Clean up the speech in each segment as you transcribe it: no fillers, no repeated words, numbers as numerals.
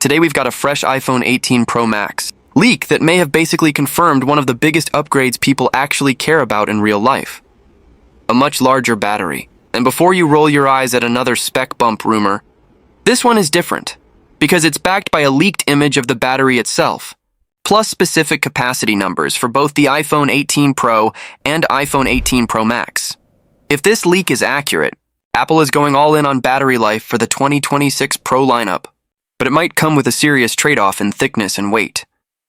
Today we've got a fresh iPhone 18 Pro Max leak that may have basically confirmed one of the biggest upgrades people actually care about in real life. A much larger battery. And before you roll your eyes at another spec bump rumor, this one is different because it's backed by a leaked image of the battery itself, plus specific capacity numbers for both the iPhone 18 Pro and iPhone 18 Pro Max. If this leak is accurate, Apple is going all in on battery life for the 2026 Pro lineup, but it might come with a serious trade-off in thickness and weight.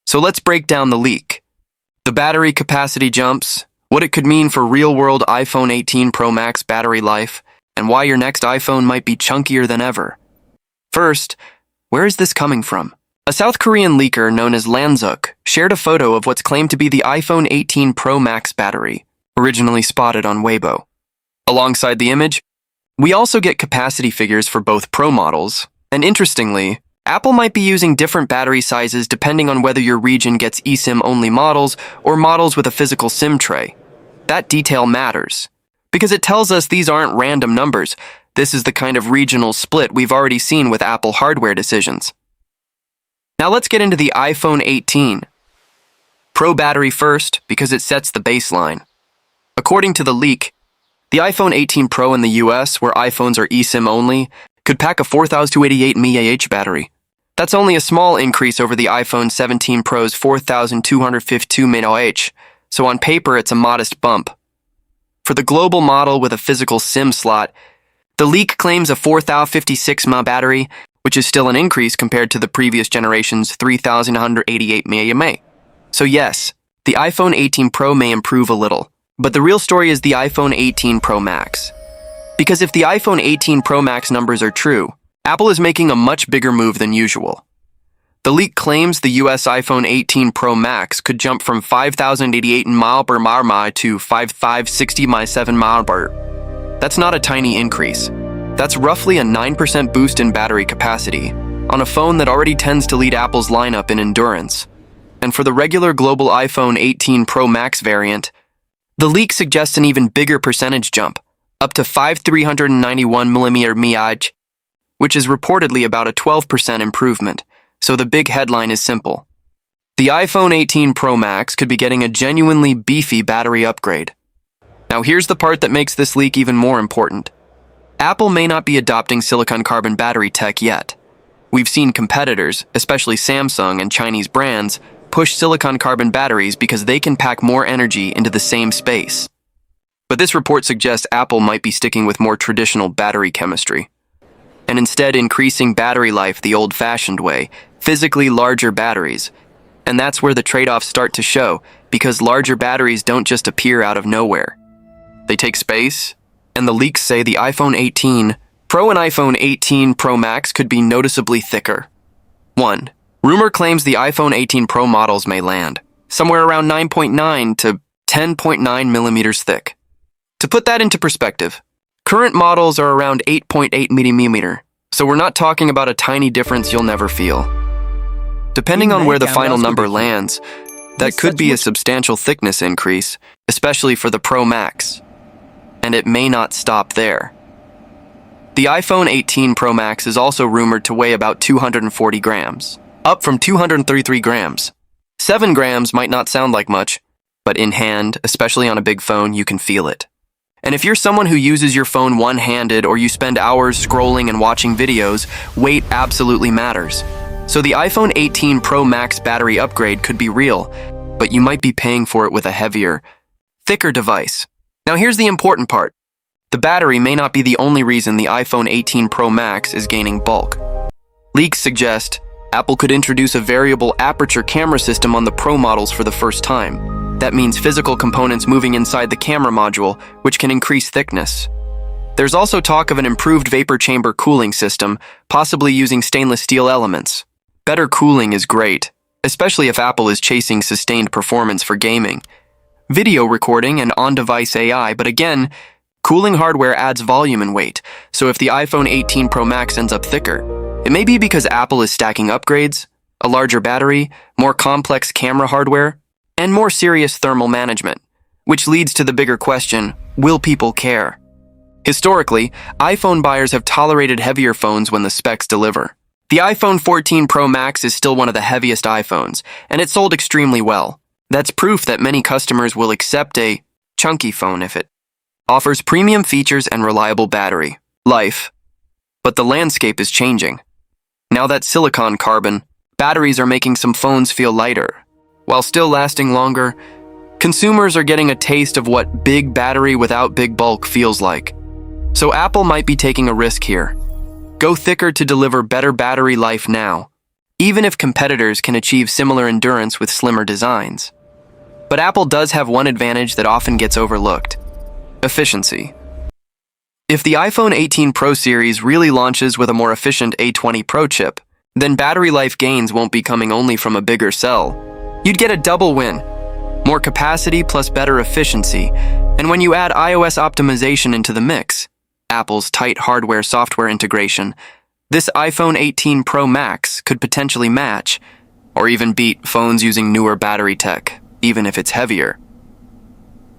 So let's break down the leak. The battery capacity jumps, what it could mean for real-world iPhone 18 Pro Max battery life, and why your next iPhone might be chunkier than ever. First, where is this coming from? A South Korean leaker known as Lanzuk shared a photo of what's claimed to be the iPhone 18 Pro Max battery, originally spotted on Weibo. Alongside the image, we also get capacity figures for both Pro models, and interestingly, Apple might be using different battery sizes depending on whether your region gets eSIM-only models or models with a physical SIM tray. That detail matters, because it tells us these aren't random numbers. This is the kind of regional split we've already seen with Apple hardware decisions. Now let's get into the iPhone 18 Pro battery first, because it sets the baseline. According to the leak, the iPhone 18 Pro in the US, where iPhones are eSIM only, could pack a 4,288 mAh battery. That's only a small increase over the iPhone 17 Pro's 4,252 mAh, so on paper it's a modest bump. For the global model with a physical SIM slot, the leak claims a 4,056 mAh battery, which is still an increase compared to the previous generation's 3,188 mAh. So yes, the iPhone 18 Pro may improve a little, but the real story is the iPhone 18 Pro Max. Because if the iPhone 18 Pro Max numbers are true, Apple is making a much bigger move than usual. The leak claims the US iPhone 18 Pro Max could jump from 5,088 mAh to 5,560 mAh. That's not a tiny increase. That's roughly a 9% boost in battery capacity on a phone that already tends to lead Apple's lineup in endurance. And for the regular global iPhone 18 Pro Max variant, the leak suggests an even bigger percentage jump, up to 5,391 mAh, which is reportedly about a 12% improvement, so the big headline is simple. The iPhone 18 Pro Max could be getting a genuinely beefy battery upgrade. Now here's the part that makes this leak even more important. Apple may not be adopting silicon carbon battery tech yet. We've seen competitors, especially Samsung and Chinese brands, push silicon carbon batteries because they can pack more energy into the same space. But this report suggests Apple might be sticking with more traditional battery chemistry, and instead increasing battery life the old-fashioned way, physically larger batteries. And that's where the trade-offs start to show, because larger batteries don't just appear out of nowhere. They take space, and the leaks say the iPhone 18 Pro and iPhone 18 Pro Max could be noticeably thicker. 1. Rumor claims the iPhone 18 Pro models may land somewhere around 9.9 to 10.9 millimeters thick. To put that into perspective, current models are around 8.8 millimeter, so we're not talking about a tiny difference you'll never feel. Depending on where the final number lands, that could be a substantial thickness increase, especially for the Pro Max. And it may not stop there. The iPhone 18 Pro Max is also rumored to weigh about 240 grams, up from 233 grams. 7 grams might not sound like much, but in hand, especially on a big phone, you can feel it. And if you're someone who uses your phone one-handed or you spend hours scrolling and watching videos, weight absolutely matters. So the iPhone 18 Pro Max battery upgrade could be real, but you might be paying for it with a heavier, thicker device. Now here's the important part. The battery may not be the only reason the iPhone 18 Pro Max is gaining bulk. Leaks suggest Apple could introduce a variable aperture camera system on the Pro models for the first time. That means physical components moving inside the camera module, which can increase thickness. There's also talk of an improved vapor chamber cooling system, possibly using stainless steel elements. Better cooling is great, especially if Apple is chasing sustained performance for gaming, video recording, and on-device AI, but again, cooling hardware adds volume and weight, so if the iPhone 18 Pro Max ends up thicker, it may be because Apple is stacking upgrades, a larger battery, more complex camera hardware, and more serious thermal management, which leads to the bigger question, will people care? Historically, iPhone buyers have tolerated heavier phones when the specs deliver. The The iPhone 14 Pro Max is still one of the heaviest iPhones, and it sold extremely well. That's proof that many customers will accept a chunky phone if it offers premium features and reliable battery life. But the landscape is changing. Now that silicon carbon batteries are making some phones feel lighter, while still lasting longer, consumers are getting a taste of what big battery without big bulk feels like. So Apple might be taking a risk here. Go thicker to deliver better battery life now, even if competitors can achieve similar endurance with slimmer designs. But Apple does have one advantage that often gets overlooked: efficiency. If the iPhone 18 Pro series really launches with a more efficient A20 Pro chip, then battery life gains won't be coming only from a bigger cell. You'd get a double win: more capacity plus better efficiency, and when you add iOS optimization into the mix, Apple's tight hardware-software integration, this iPhone 18 Pro Max could potentially match, or even beat, phones using newer battery tech, even if it's heavier.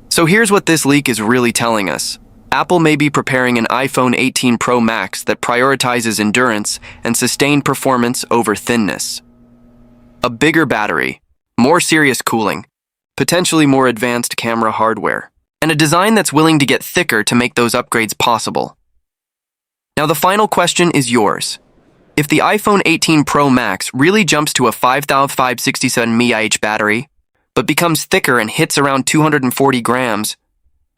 So here's what this leak is really telling us. Apple may be preparing an iPhone 18 Pro Max that prioritizes endurance and sustained performance over thinness. A bigger battery, more serious cooling, potentially more advanced camera hardware, and a design that's willing to get thicker to make those upgrades possible. Now the final question is yours. If the iPhone 18 Pro Max really jumps to a 5,567 mAh battery, but becomes thicker and hits around 240 grams,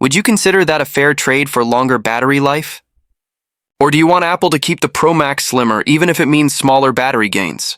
would you consider that a fair trade for longer battery life? Or do you want Apple to keep the Pro Max slimmer even if it means smaller battery gains?